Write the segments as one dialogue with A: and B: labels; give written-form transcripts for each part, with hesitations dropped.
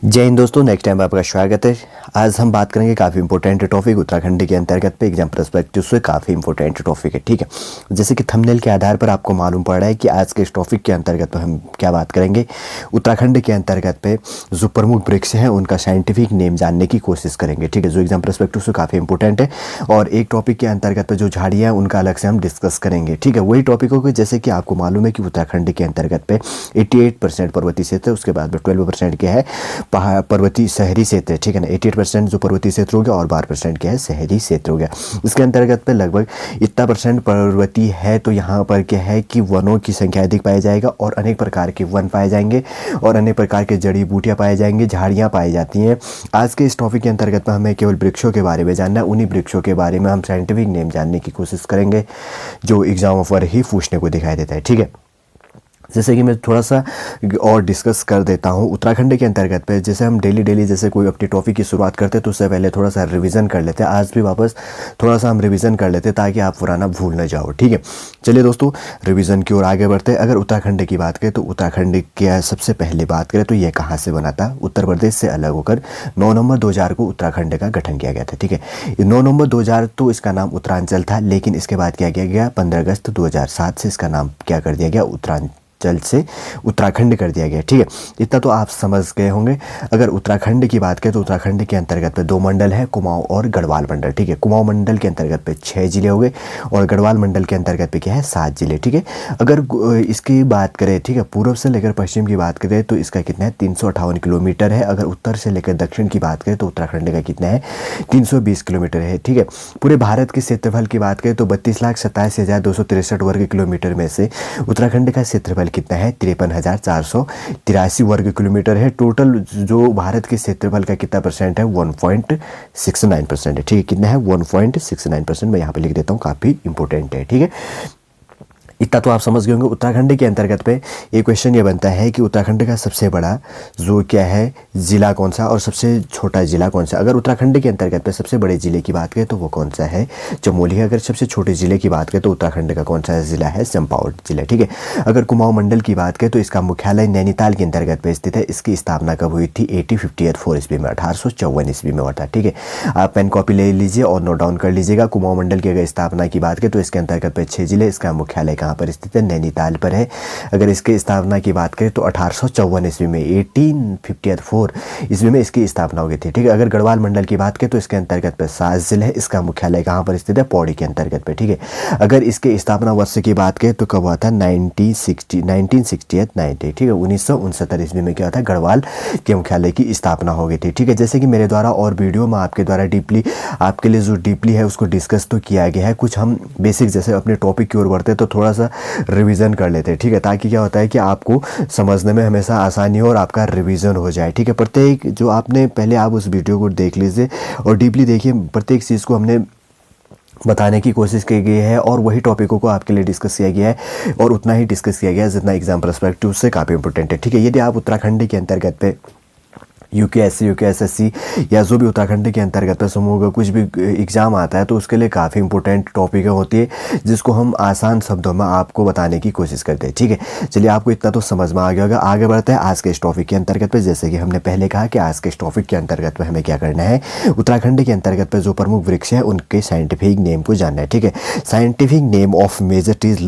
A: जय हिंद दोस्तों, next time आपका स्वागत है। आज हम बात करेंगे काफ़ी इंपॉर्टेंट टॉपिक उत्तराखंड के अंतर्गत पे एग्जाम पर्सपेक्टिव से काफ़ी इंपॉर्टेंट टॉपिक है। ठीक है, जैसे कि थंबनेल के आधार पर आपको मालूम पड़ रहा है कि आज के इस टॉपिक के अंतर्गत पे हम क्या बात करेंगे। उत्तराखंड के अंतर्गत पे जो प्रमुख वृक्ष हैं उनका साइंटिफिक नेम जानने की कोशिश करेंगे। ठीक है, जो एग्जाम पर्सपेक्टिव से काफ़ी इंपॉर्टेंट है। और एक टॉपिक के अंतर्गत पे जो झाड़ियाँ हैं उनका अलग से हम डिस्कस करेंगे। ठीक है, वही टॉपिक होगा जैसे कि आपको मालूम है कि उत्तराखंड के अंतर्गत पे 88% पर्वतीय क्षेत्र, उसके बाद में 12% क्या है पहाड़ पर्वतीय शहरी क्षेत्र है। ठीक है ना, 88% जो पर्वतीय क्षेत्र हो गया और 12% क्या है शहरी क्षेत्र हो गया। इसके अंतर्गत पे लगभग इतना परसेंट पर्वतीय है तो यहाँ पर क्या है कि वनों की संख्या अधिक पाई जाएगा और अनेक प्रकार के वन पाए जाएंगे और अनेक प्रकार के जड़ी बूटियाँ पाई जाएंगी, झाड़ियाँ पाई जाती हैं। आज के इस टॉपिक के अंतर्गत में हमें केवल वृक्षों के बारे में जानना है। उन्हीं वृक्षों के बारे में हम साइंटिफिक नेम जानने की कोशिश करेंगे जो एग्जाम पर ही पूछने को दिखाई देता है। ठीक है, जैसे कि मैं थोड़ा सा और डिस्कस कर देता हूँ उत्तराखंड के अंतर्गत पे। जैसे हम डेली जैसे कोई अपनी टॉपिक की शुरुआत करते हैं तो उससे पहले थोड़ा सा रिवीजन कर लेते हैं। आज भी वापस थोड़ा सा हम रिवीजन कर लेते हैं ताकि आप पुराना भूल न जाओ। ठीक है, चलिए दोस्तों रिवीजन की ओर आगे बढ़ते हैं। अगर उत्तराखंड की बात करें तो उत्तराखंड की सबसे पहले बात करें तो यह कहाँ से बना था। उत्तर प्रदेश से अलग होकर 9 नवंबर 2000 को उत्तराखंड का गठन किया गया था। ठीक है, 9 नवंबर 2000 तो इसका नाम उत्तरांचल था, लेकिन इसके बाद क्या किया गया 15 अगस्त 2007 से इसका नाम क्या कर दिया गया उत्तरांचल से उत्तराखंड कर दिया गया। ठीक है, इतना तो आप समझ गए होंगे। अगर उत्तराखंड की बात करें तो उत्तराखंड के अंतर्गत पे 2 मंडल है, कुमाऊं और गढ़वाल मंडल। ठीक है, कुमाऊं मंडल के अंतर्गत पे 6 जिले हो गए और गढ़वाल मंडल के अंतर्गत पे क्या है 7 जिले। ठीक है, अगर इसकी बात करें, ठीक है, पूर्व से लेकर पश्चिम की बात करें तो इसका कितना है 358 किलोमीटर है। अगर उत्तर से लेकर दक्षिण की बात करें तो उत्तराखंड का कितना है 320 किलोमीटर है। ठीक है, पूरे भारत के क्षेत्रफल की बात करें तो 32,87,263 वर्ग किलोमीटर में से उत्तराखंड का क्षेत्रफल कितना है 53,483 वर्ग किलोमीटर है। टोटल जो भारत के क्षेत्रफल का कितना परसेंट है 1.69% है। ठीक है, कितना है 1.69%। मैं यहाँ पे लिख देता हूँ, काफ़ी इंपॉर्टेंट है। ठीक है, इतना तो आप समझ गए होंगे। उत्तराखंड के अंतर्गत पे एक क्वेश्चन ये बनता है कि उत्तराखंड का सबसे बड़ा जो क्या है ज़िला कौन सा और सबसे छोटा ज़िला कौन सा। अगर उत्तराखंड के अंतर्गत पे सबसे बड़े ज़िले की बात करें तो वो कौन सा है चमोली है। अगर सबसे छोटे ज़िले की बात करें तो उत्तराखंड का कौन सा ज़िला है चंपावत जिला। ठीक है, अगर कुमाऊं मंडल की बात करें तो इसका मुख्यालय नैनीताल के अंतर्गत पे स्थित है। इसकी स्थापना कब हुई थी 1854 ईस्वी में, 1854 ईस्वी में हुआ था। ठीक है, आप पेन कॉपी ले लीजिए और नोट डाउन कर लीजिएगा। कुमाऊं मंडल की अगर स्थापना की बात करें तो इसके अंतर्गत पे 6 जिले, इसका मुख्यालय कहाँ पर स्थित है नैनीताल पर है। अगर इसकी स्थापना की बात करें तो 1854 ईस्वी में 1854 ईस्वी में इसकी स्थापना हो गई थी। ठीक है, अगर गढ़वाल मंडल की बात करें तो इसके अंतर्गत पे 7 जिले है, इसका मुख्यालय कहाँ पर स्थित है पौड़ी के अंतर्गत पे। ठीक है, अगर इसके स्थापना वर्ष की बात करें तो कब हुआ था 1968 ठीक है 1969 ईस्वी में क्या हुआ था गढ़वाल के मुख्यालय की स्थापना हो गई थी। ठीक है, जैसे कि मेरे द्वारा और वीडियो में आपके द्वारा डीपली आपके लिए जो डीपली है उसको डिस्कस तो किया गया है। कुछ हम बेसिक जैसे अपने टॉपिक की ओर बढ़ते हैं तो थोड़ा सा रिवीजन कर लेते हैं। ठीक है, ताकि क्या होता है कि आपको समझने में हमेशा आसानी हो और आपका रिवीजन हो जाए। ठीक है, प्रत्येक जो आपने पहले आप उस वीडियो को देख लीजिए और डीपली देखिए, प्रत्येक चीज़ को हमने बताने की कोशिश की गई है और वही टॉपिकों को आपके लिए डिस्कस किया गया है और उतना ही डिस्कस किया गया है जितना एग्जाम पर्सपेक्टिव से काफ़ी इंपॉर्टेंट है। ठीक है, यदि आप उत्तराखंड के अंतर्गत पे यूकेएससी यूकेएसएससी या जो भी उत्तराखंड के अंतर्गत पे समूह का कुछ भी एग्ज़ाम आता है तो उसके लिए काफ़ी इंपॉर्टेंट टॉपिक होती है जिसको हम आसान शब्दों में आपको बताने की कोशिश करते हैं। ठीक है, चलिए आपको इतना तो समझ में आ गया होगा। आगे बढ़ते हैं आज के इस टॉपिक के अंतर्गत पे। जैसे कि हमने पहले कहा कि आज के इस टॉपिक के अंतर्गत में हमें क्या करना है उत्तराखंड के अंतर्गत पे जो प्रमुख वृक्ष है उनके साइंटिफिक नेम को जानना है। ठीक है, scientific name of major trees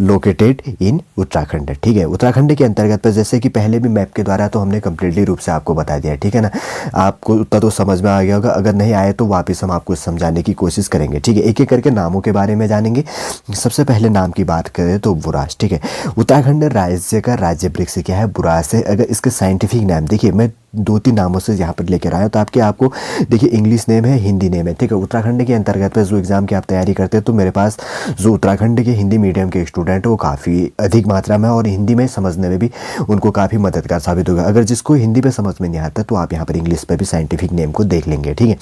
A: located in Uttarakhand. ठीक है, उत्तराखंड के अंतर्गत पे जैसे कि पहले भी मैप के द्वारा तो हमने कंप्लीटली रूप से आपको बता दिया। ठीक है ना, आपको उतना तो समझ में आ गया होगा। अगर नहीं आए तो वापस हम आपको समझाने की कोशिश करेंगे। ठीक है, एक एक करके नामों के बारे में जानेंगे। सबसे पहले नाम की बात करें तो बुरास। ठीक है, उत्तराखंड राज्य का राज्य वृक्ष क्या है बुरास है। अगर इसके साइंटिफिक नाम देखिए, मैं 2-3 नामों से यहाँ पर लेकर आया तो आपको देखिए इंग्लिश नेम है, हिंदी नेम है। ठीक है, उत्तराखंड के अंतर्गत पे जो एग्ज़ाम की आप तैयारी करते हैं तो मेरे पास जो उत्तराखंड के हिंदी मीडियम के स्टूडेंट है वो काफ़ी अधिक मात्रा में और हिंदी में समझने में भी उनको काफ़ी मददगार साबित होगा। अगर जिसको हिंदी पे समझ में नहीं आता तो आप यहाँ पर इंग्लिश पे भी साइंटिफिक नेम को देख लेंगे। ठीक है,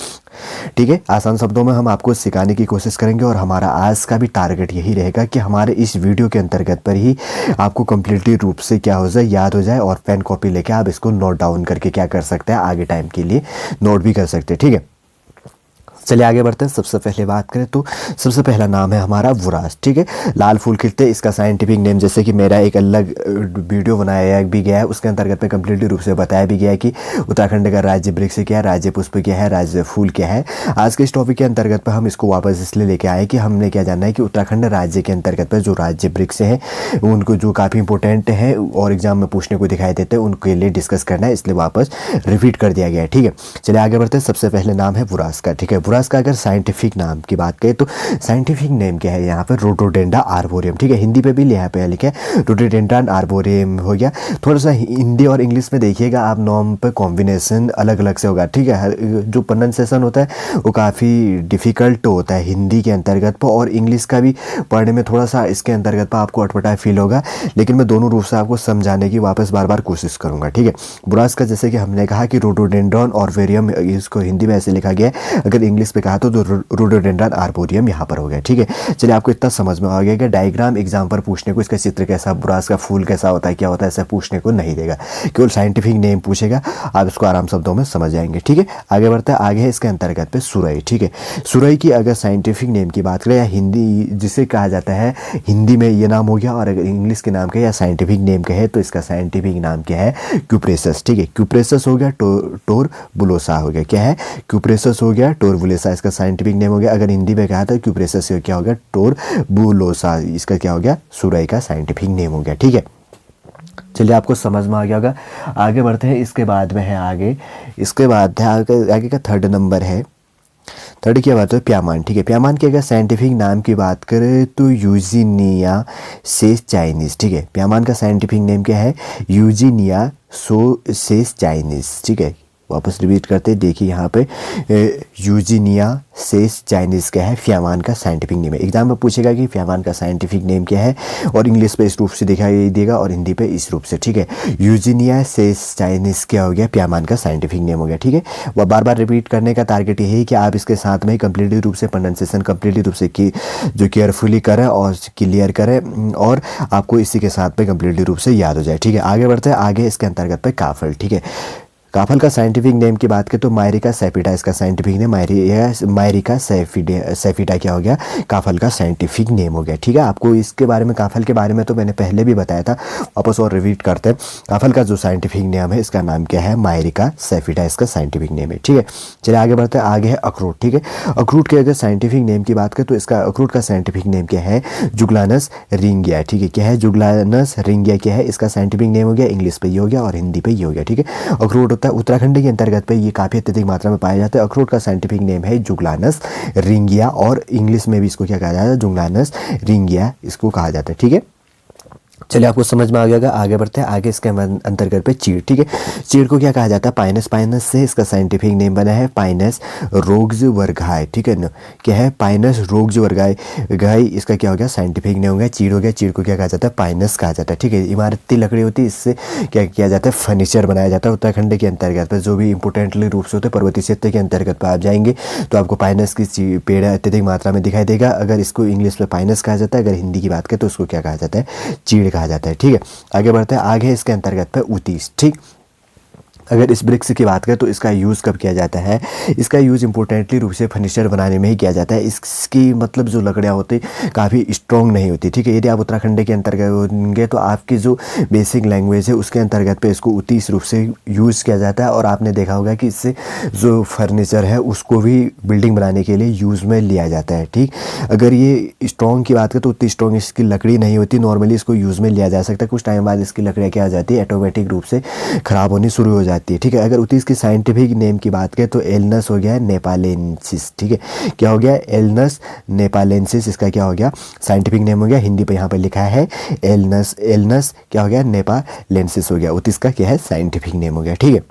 A: ठीक है, आसान शब्दों में हम आपको सिखाने की कोशिश करेंगे और हमारा आज का भी टारगेट यही रहेगा कि हमारे इस वीडियो के अंतर्गत पर ही आपको कम्प्लीटली रूप से क्या हो जाए याद हो जाए और पेन कॉपी लेके आप इसको नोट डाउन करके क्या कर सकते हैं आगे टाइम के लिए नोट भी कर सकते हैं। ठीक है, चलिए आगे बढ़ते हैं। सबसे पहले बात करें तो सबसे पहला नाम है हमारा बुरास, ठीक है। लाल फूल खिलते, इसका साइंटिफिक नेम, जैसे कि मेरा एक अलग वीडियो बनाया भी गया है, उसके अंतर्गत में कम्प्लीटली रूप से बताया भी गया है कि उत्तराखंड का राज्य वृक्ष क्या है, राज्य पुष्प क्या है, राज्य फूल क्या है। आज के इस टॉपिक के अंतर्गत पर हम इसको वापस इसलिए लेके आए कि हमने क्या जानना है कि उत्तराखंड राज्य के अंतर्गत पर जो राज्य वृक्ष हैं उनको जो काफ़ी इंपॉर्टेंट है और एग्जाम में पूछने को दिखाई देते हैं, उनके लिए डिस्कस करना है, इसलिए वापस रिपीट कर दिया गया है, ठीक है। चलिए आगे बढ़ते हैं। सबसे पहले नाम है बुरास का, ठीक है। बुरास का अगर साइंटिफिक नाम की बात करें तो साइंटिफिक नेम क्या है यहाँ पे, रोडोडेंड्रा आर्बोरियम, ठीक है। हिंदी पे भी यहाँ पे लिखा है रोडोडेंड्रा आर्बोरियम हो गया। थोड़ा सा हिंदी और इंग्लिश में देखिएगा आप, नाम पे कॉम्बिनेशन अलग अलग से होगा, ठीक है। जो प्रोनाउंसिएशन होता है वो काफ़ी डिफ़िकल्ट होता है हिंदी के अंतर्गत पर, और इंग्लिश का भी पढ़ने में थोड़ा सा इसके अंतर्गत पर आपको अटपटा फील होगा, लेकिन मैं दोनों रूप से आपको समझाने की वापस बार बार कोशिश करूँगा, ठीक है। बुरास का जैसे कि हमने कहा कि रोडोडेंड्रॉन आर्बोरियम, इसको हिंदी में ऐसे लिखा गया है, अगर इंग्लिश पे कहा तो रोडोडेंड्रॉन आर्बोरियम यहाँ पर हो गया, ठीक है। चलिए आपको इतना समझ में आ गया कि डायग्राम एग्जाम पर पूछने को इसका चित्र कैसा, बुरास का फूल कैसा होता है, क्या होता है, ऐसा पूछने को नहीं देगा, केवल साइंटिफिक नेम पूछेगा, आप इसको आराम शब्दों में समझ जाएंगे, ठीक है। आगे बढ़ता है। आगे है इसके अंतर्गत पे सुरई, ठीक है। सुरई की अगर साइंटिफिक नेम की बात करें या हिंदी जिसे कहा जाता है, हिंदी में ये नाम हो गया, और अगर इंग्लिश के नाम का या साइंटिफिक नेम का है तो इसका साइंटिफिक नाम क्या है, क्यूप्रेसस, ठीक है। क्यूप्रेसस हो गया, टोर बुलोसा हो गया, क्या है, क्यूप्रेसस हो गया, टोर बुलोसा इसका साइंटिफिक नेम हो गया। अगर हिंदी में कहा था क्यूप्रेसस क्या हो गया, टोर बुलोसा, इसका क्या हो गया, सुरई का साइंटिफिक नेम हो गया, ठीक है। चलिए आपको समझ में आ गया होगा। आगे बढ़ते हैं। इसके बाद में है आगे, इसके बाद है आगे का थर्ड नंबर है, थर्ड की बात है प्यामान, ठीक है। प्यामान के अगर साइंटिफिक नाम की बात करें तो यूजीनिया सेस चाइनीज, ठीक है। प्यामान का साइंटिफिक नेम क्या है, यूजीनिया सेस चाइनीज, ठीक है। वापस रिपीट करते देखिए यहाँ पे यूजीनिया सेस चाइनीज क्या है, फ्यामान का साइंटिफिक नेम है। एग्जाम में पूछेगा कि फ्यामान का साइंटिफिक नेम क्या है, और इंग्लिश पे इस रूप से दिखाई देगा और हिंदी पे इस रूप से, ठीक है। यूजीनिया सेस चाइनीज क्या हो गया, फ्यामान का साइंटिफिक नेम हो गया, ठीक है। वह बार बार रिपीट करने का टारगेट यही है कि आप इसके साथ में कम्प्लीटली रूप से प्रोनाउंसिएशन कम्प्लीटली रूप से जो केयरफुली करें और क्लियर करें, और आपको इसी के साथ में कम्प्लीटली रूप से याद हो जाए, ठीक है। आगे बढ़ते हैं। आगे इसके अंतर्गत पे काफल, ठीक है। काफल का साइंटिफिक नेम की बात करें तो मायरिका सैफिटा इसका साइंटिफिक नेम, मायरिका सैफिटा क्या हो गया, काफल का साइंटिफिक नेम हो गया, ठीक है। आपको इसके बारे में, काफल के बारे में तो मैंने पहले भी बताया था, वापस और रिपीट करते हैं। काफल का जो साइंटिफिक नेम है, इसका नाम क्या है, मायरिका सैफिटा इसका साइंटिफिक नेम है, ठीक है। चलिए आगे बढ़ते हैं। आगे है अखरोट, ठीक है। अखरोट के अगर साइंटिफिक नेम की बात करें तो इसका अखरोट का साइंटिफिक नेम क्या है, जुगलानस रिंगिया, ठीक है। क्या है, जुगलानस रिंगिया क्या है, इसका साइंटिफिक नेम हो गया, इंग्लिश पे ये हो गया और हिंदी पे ये हो गया, ठीक है। अखरोट होता है उत्तराखंड के अंतर्गत पे, ये काफ़ी अत्यधिक मात्रा में पाया जाता है। अखरोट का साइंटिफिक नेम है जुगलानस रिंगिया, और इंग्लिश में भी इसको क्या कहा जाता है, जुगलानस रिंगिया इसको कहा जाता है, ठीक है। चलिए आपको समझ में आ गया। आगे बढ़ते हैं। आगे इसके अंतर्गत पे चीड़, ठीक है। चीड़ को क्या कहा जाता है, पाइनस, पाइनस से इसका साइंटिफिक नेम बना है पाइनस रोग्स वर्गाई, ठीक है ना। क्या है, पाइनस रोग्स वर्गाई, गाय इसका क्या हो गया, साइंटिफिक नेम हो गया, चीड़ हो गया। चीड़ को क्या कहा जाता है, पाइनस कहा जाता है, ठीक है। इमारती लकड़ी होती है, इससे क्या किया जाता है, फर्नीचर बनाया जाता है। उत्तराखंड के अंतर्गत पर जो भी इंपोर्टेंटली रूप से होते हैं, पर्वतीय क्षेत्र के अंतर्गत पर आप जाएंगे तो आपको पाइनस की पेड़ अत्यधिक मात्रा में दिखाई देगा। अगर इसको इंग्लिश में पाइनस कहा जाता है, अगर हिंदी की बात करें तो उसको क्या कहा जाता है, चीड़ कहा जाता है, ठीक है। आगे बढ़ते हैं। आगे इसके अंतर्गत पे उतीस, ठीक। अगर इस वृक्ष की बात करें तो इसका यूज़ कब किया जाता है, इसका यूज़ इंपॉर्टेंटली रूप से फर्नीचर बनाने में ही किया जाता है। इसकी मतलब जो लकड़ियाँ होती काफ़ी स्ट्रॉन्ग नहीं होती, ठीक है। यदि आप उत्तराखंड के अंतर्गत होंगे तो आपकी जो बेसिक लैंग्वेज है उसके अंतर्गत पे इसको उतीस रूप से यूज़ किया जाता है, और आपने देखा होगा कि इससे जो फर्नीचर है उसको भी बिल्डिंग बनाने के लिए यूज़ में लिया जाता है, ठीक। अगर ये स्ट्रॉन्ग की बात करें तो उतनी स्ट्रॉन्ग इसकी लकड़ी नहीं होती, नॉर्मली इसको यूज़ में लिया जा सकता है। कुछ टाइम बाद इसकी लकड़ियाँ क्या हो जाती है, ऑटोमेटिक रूप से ख़राब होनी शुरू हो जाती है, ठीक है। अगर उतीस की साइंटिफिक नेम की बात करें तो एलनस हो गया नेपालेंसिस, ठीक है। क्या हो गया, एलनस नेपालेंसिस इसका क्या हो गया, साइंटिफिक नेम हो गया। हिंदी पे यहाँ पे लिखा है एलनस, एलनस क्या हो गया, नेपालेंसिस हो गया। उतीस का क्या है, साइंटिफिक नेम हो गया, ठीक है।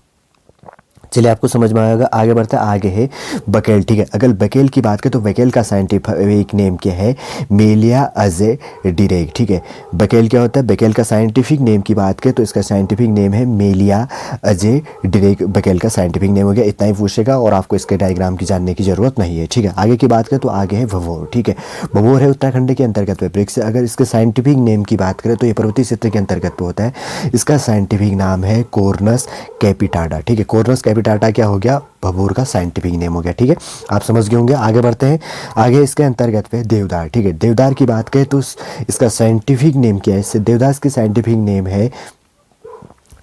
A: चलिए आपको समझ में आएगा। आगे बढ़ते हैं। आगे है बकेल, ठीक है। अगर बकेल की बात करें तो बकेल का साइंटिफिक नेम क्या है, मेलिया अजे डिरेक, ठीक है। बकेल क्या होता है, बकेल का साइंटिफिक नेम की बात करें तो इसका साइंटिफिक नेम है मेलिया अजे डिरेक, बकेल का साइंटिफिक नेम हो गया। इतना ही पूछेगा और आपको इसके डायग्राम की जानने की जरूरत नहीं है, ठीक है। आगे की बात करें तो आगे है भभोर, ठीक है। भभोर है उत्तराखंड के अंतर्गत वृक्ष। अगर इसके साइंटिफिक नेम की बात करें तो ये पर्वतीय क्षेत्र के अंतर्गत पे होता है। इसका साइंटिफिक नाम है कोर्नस कैपिटाडा, ठीक है। कोर्नस हैबिटाटा क्या हो गया, भभूर का साइंटिफिक नेम हो गया। ठीक है, आप समझ गए होंगे। आगे बढ़ते हैं। आगे इसके अंतर्गत पे देवदार। ठीक है, देवदार की बात करें तो इसका साइंटिफिक नेम क्या है, देवदास की साइंटिफिक नेम है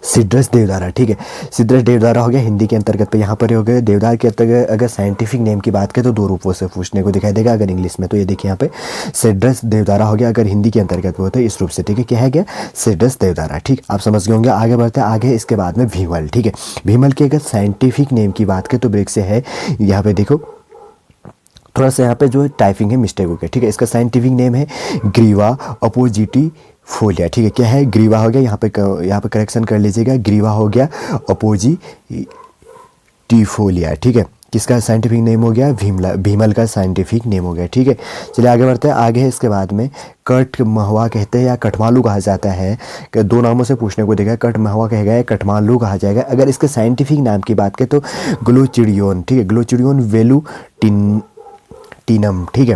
A: सिड्रस देवदारा। ठीक है, सिड्रस देवदारा हो गया हिंदी के अंतर्गत पे, यहाँ पर हो गया। देवदार के अंतर्गत अगर साइंटिफिक नेम की बात करें तो दो रूपों से पूछने को दिखाई देगा, अगर इंग्लिश में तो ये देखिए यहाँ पे सिड्रस देवदारा हो गया, अगर हिंदी के अंतर्गत होता है इस रूप से। ठीक है, क्या है क्या, सिड्रस देवदारा। ठीक, आप समझ गए होंगे। आगे बढ़ते हैं। आगे इसके बाद में भीमल। ठीक है, भीमल के अगर साइंटिफिक नेम की बात करें तो वृक्ष है, यहाँ पे देखो थोड़ा सा यहाँ पे जो टाइपिंग है मिस्टेक हो गया। ठीक है, इसका साइंटिफिक नेम है ग्रीवा अपोजिटी फोलिया। ठीक है, क्या है, ग्रीवा हो गया, यहाँ पे करेक्शन कर लीजिएगा, ग्रीवा हो गया अपोजिटिफोलिया। ठीक है, किसका साइंटिफिक नेम हो गया, भीमल का साइंटिफिक नेम हो गया। ठीक है, चलिए आगे बढ़ते हैं। आगे है इसके बाद में कट महुआ कहते हैं या कठमालू कहा जाता है, कि दो नामों से पूछने को देगा, कट महुआ कहेगा या कठमालू कहा जाएगा। अगर इसके साइंटिफिक नाम की बात करें तो ग्लोचिडियोन। ठीक है, ग्लोचिडियोन वेलुटिनम। ठीक है,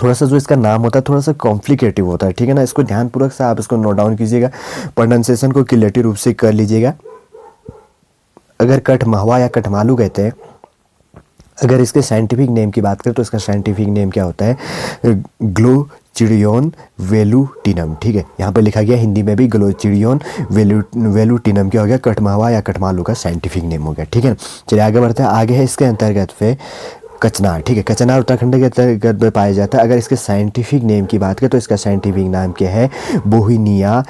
A: थोड़ा सा जो इसका नाम होता है थोड़ा सा कॉम्प्लिकेटिव होता है। ठीक है ना, इसको ध्यानपूर्वक से आप इसको नोट डाउन कीजिएगा, प्रोनाउंसिएशन को क्लियरिटी रूप से कर लीजिएगा। अगर कट महुआ या कठमालू कहते हैं, अगर इसके साइंटिफिक नेम की बात करें तो इसका साइंटिफिक नेम क्या होता है, ग्लोचिडियोन वेलुटिनम। ठीक है, यहाँ पे लिखा गया हिंदी में भी ग्लोचिडियोन वेलुटिनम क्या हो गया, कट महुआ या कठमालू का साइंटिफिक नेम हो गया। ठीक है, चलिए आगे बढ़ते हैं। आगे है इसके अंतर्गत पे कचनार। ठीक है, कचनार उत्तराखंड के अंतर्गत में पाया जाता है। अगर इसके साइंटिफिक नेम की बात करें तो इसका साइंटिफिक नाम क्या है, बोहिनिया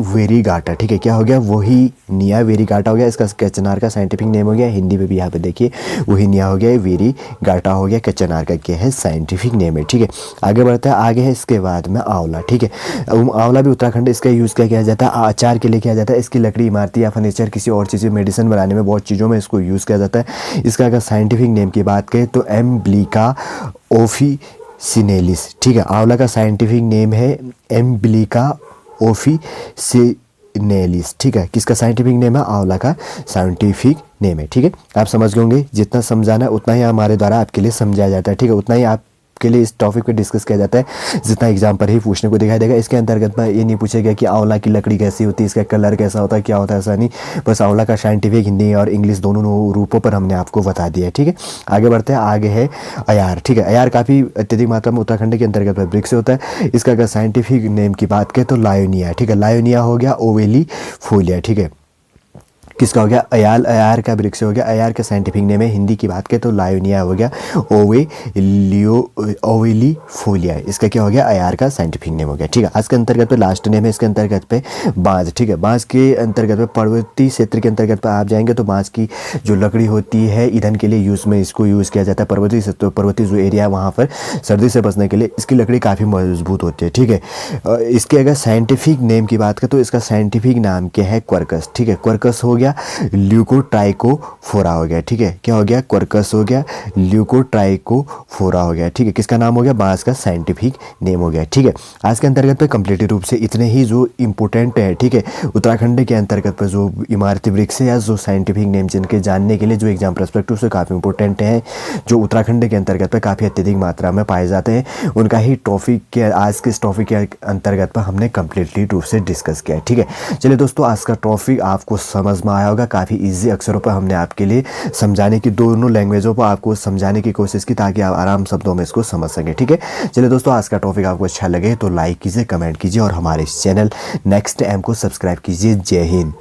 A: वेरीगाटा। ठीक है, क्या हो गया, वोहिनिया वेरीगाटा हो गया, इसका कचनार का साइंटिफिक नेम हो गया। हिंदी में भी यहाँ पे देखिए वोहिनिया हो गया, वेरीगाटा हो गया, कचनार का क्या है, साइंटिफिक नेम है। ठीक है, आगे बढ़ता है। आगे है इसके बाद में आंवला। ठीक है, आंवला भी उत्तराखंड इसका यूज़ किया जाता है, अचार के लिए किया जाता है। इसकी लकड़ी इमारती या फर्नीचर किसी और चीज़ मेडिसिन बनाने में बहुत चीज़ों में इसको यूज़ किया जाता है। इसका अगर साइंटिफिक नेम की बात करें तो एम्ब्लिका ओफिसिनेलिस। ठीक है, आंवला का साइंटिफिक नेम है एम्ब्लिका ओफिसिनेलिस। ठीक है, किसका साइंटिफिक नेम है, आंवला का साइंटिफिक नेम है। ठीक है, आप समझ होंगे। जितना समझाना है उतना ही हमारे द्वारा आपके लिए समझाया जाता है। ठीक है, उतना ही आपके लिए इस टॉपिक पे डिस्कस किया जाता है जितना एग्जाम पर ही पूछने को दिखाई देगा। इसके अंतर्गत में ये नहीं पूछेगा कि आंवला की लकड़ी कैसी होती है, इसका कलर कैसा होता है, क्या होता है, ऐसा नहीं। बस आंवला का साइंटिफिक हिंदी और इंग्लिश दोनों रूपों पर हमने आपको बता दिया है। ठीक है, आगे बढ़ते हैं। आगे है अयार। ठीक है, अयार काफ़ी अत्यधिक मात्रा में उत्तराखंड के अंतर्गत वृक्ष होता है। इसका अगर साइंटिफिक नेम की बात करें तो लायोनिया। ठीक है, लायोनिया हो गया ओवेली फोलिया। ठीक है, किसका हो गया, अयार का वृक्ष हो गया। अयार का साइंटिफिक नेम है, हिंदी की बात करें तो लायोनिया हो गया, ओवेली फोलिया। इसका क्या हो गया, अयार का साइंटिफिक नेम हो गया। ठीक है, आज के अंतर्गत पे लास्ट नेम है इसके अंतर्गत पे बांज। ठीक है, बांज के अंतर्गत पे पर्वतीय क्षेत्र के अंतर्गत पे आप जाएंगे तो बांज की जो लकड़ी होती है ईंधन के लिए इसको यूज़ किया जाता है। पर्वतीय जो एरिया है वहाँ पर सर्दी से बचने के लिए इसकी लकड़ी काफ़ी मजबूत होती है। ठीक है, इसके अगर साइंटिफिक नेम की बात करें तो इसका साइंटिफिक नाम क्या है, क्वर्कस। ठीक है, क्वर्कस हो गया, ल्यूकोट्राइकोफोरा हो गया। ठीक है, क्या हो गया, क्वर्कस हो गया, ल्यूकोट्राइकोफोरा हो गया। ठीक है, किसका नाम हो गया, बांस का साइंटिफिक नेम हो गया। ठीक है, आज के अंतर्गत पे कंप्लीट रूप से इतने ही जो इंपॉर्टेंट है। ठीक है, उत्तराखंड के अंतर्गत पर जो इमारती वृक्ष या जो साइंटिफिक नेम जिनके जानने के लिए जो एग्जाम पर्सपेक्टिव से काफ़ी इंपॉर्टेंट है, जो उत्तराखंड के अंतर्गत पर काफ़ी अत्यधिक मात्रा में पाए जाते हैं, उनका ही टॉपिक के आज के इस टॉपिक के अंतर्गत पर हमने कंप्लीटली रूप से डिस्कस किया है। ठीक है, चलिए दोस्तों, आज का टॉपिक आपको समझ में आया होगा। काफ़ी इजी अक्षरों पर हमने आपके लिए समझाने की, दोनों लैंग्वेजों पर आपको समझाने की कोशिश की ताकि आप आराम शब्दों में इसको समझ सकें। ठीक है, चलिए दोस्तों, आज का टॉपिक आपको अच्छा लगे तो लाइक कीजिए, कमेंट कीजिए और हमारे इस चैनल नेक्स्ट एम को सब्सक्राइब कीजिए। जय हिंद।